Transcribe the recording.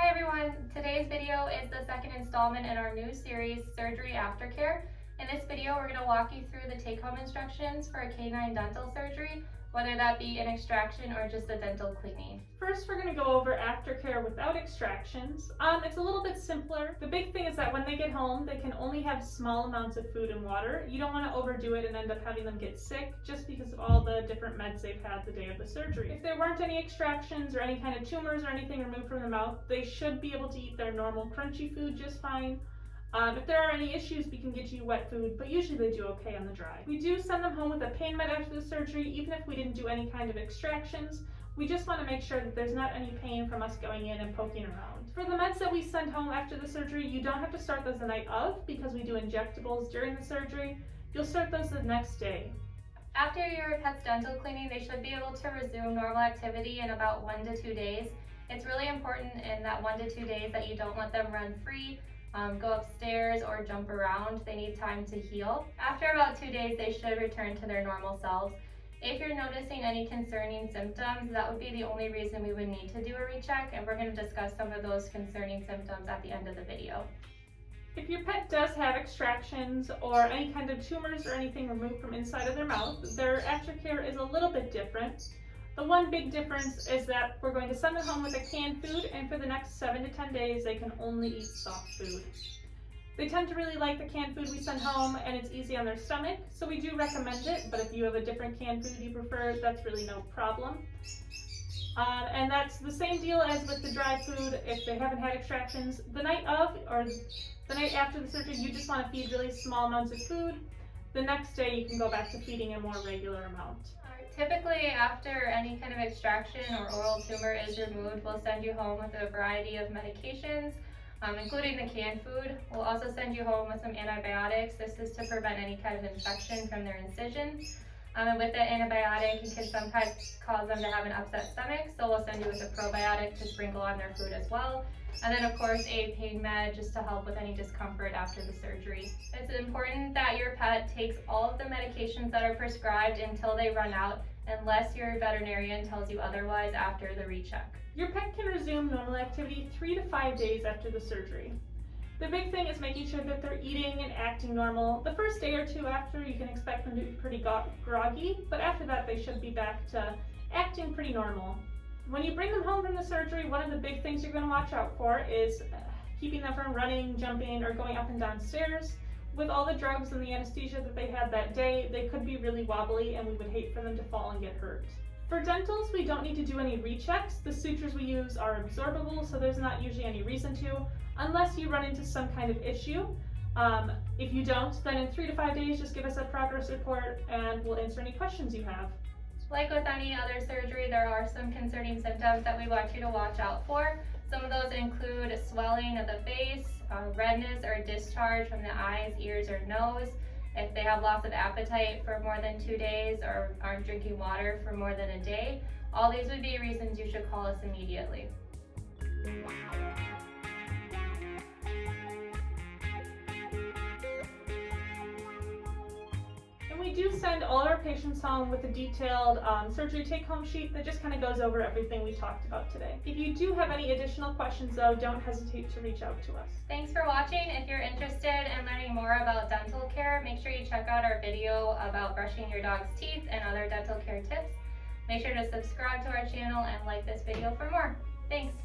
Hi everyone, today's video is the second installment in our new series, Surgery Aftercare. In this video, we're going to walk you through the take-home instructions for a canine dental surgery, whether that be an extraction or just a dental cleaning. First, we're going to go over aftercare without extractions. It's a little bit simpler. The big thing is that when they get home, they can only have small amounts of food and water. You don't want to overdo it and end up having them get sick just because of all the different meds they've had the day of the surgery. If there weren't any extractions or any kind of tumors or anything removed from the mouth, they should be able to eat their normal crunchy food just fine. If there are any issues, we can get you wet food, but usually they do okay on the dry. We do send them home with a pain med after the surgery, even if we didn't do any kind of extractions. We just want to make sure that there's not any pain from us going in and poking around. For the meds that we send home after the surgery, you don't have to start those the night of because we do injectables during the surgery. You'll start those the next day. After your pet's dental cleaning, they should be able to resume normal activity in about 1 to 2 days. It's really important in that 1 to 2 days that you don't let them run free, go upstairs, or jump around. They need time to heal. After about 2 days, they should return to their normal selves. If you're noticing any concerning symptoms, that would be the only reason we would need to do a recheck, and we're going to discuss some of those concerning symptoms at the end of the video. If your pet does have extractions or any kind of tumors or anything removed from inside of their mouth, their aftercare is a little bit different. The one big difference is that we're going to send them home with a canned food, and for the next 7 to 10 days, they can only eat soft food. They tend to really like the canned food we send home, and it's easy on their stomach, so we do recommend it, but if you have a different canned food you prefer, that's really no problem. And that's the same deal as with the dry food. If they haven't had extractions, the night of or the night after the surgery, you just want to feed really small amounts of food. The next day, you can go back to feeding a more regular amount. Typically, after any kind of extraction or oral tumor is removed, we'll send you home with a variety of medications, including the canned food. We'll also send you home with some antibiotics. This is to prevent any kind of infection from their incision. And with the antibiotic, it can sometimes cause them to have an upset stomach, so we'll send you with a probiotic to sprinkle on their food as well. And then of course a pain med just to help with any discomfort after the surgery. It's important that your pet takes all of the medications that are prescribed until they run out, unless your veterinarian tells you otherwise after the recheck. Your pet can resume normal activity 3 to 5 days after the surgery. The big thing is making sure that they're eating and acting normal. The first day or two after, you can expect them to be pretty groggy, but after that they should be back to acting pretty normal. When you bring them home from the surgery, one of the big things you're going to watch out for is keeping them from running, jumping, or going up and down stairs. With all the drugs and the anesthesia that they had that day, they could be really wobbly, and we would hate for them to fall and get hurt. For dentals, we don't need to do any rechecks. The sutures we use are absorbable, so there's not usually any reason to, unless you run into some kind of issue. If you don't, then in 3 to 5 days, just give us a progress report and we'll answer any questions you have. Like with any other surgery, there are some concerning symptoms that we want you to watch out for. Some of those include swelling of the face, redness or discharge from the eyes, ears, or nose. If they have loss of appetite for more than 2 days or aren't drinking water for more than a day, all these would be reasons you should call us immediately. We do send all our patients home with a detailed surgery take-home sheet that just kind of goes over everything we talked about today. If you do have any additional questions though, don't hesitate to reach out to us. Thanks for watching. If you're interested in learning more about dental care, make sure you check out our video about brushing your dog's teeth and other dental care tips. Make sure to subscribe to our channel and like this video for more. Thanks.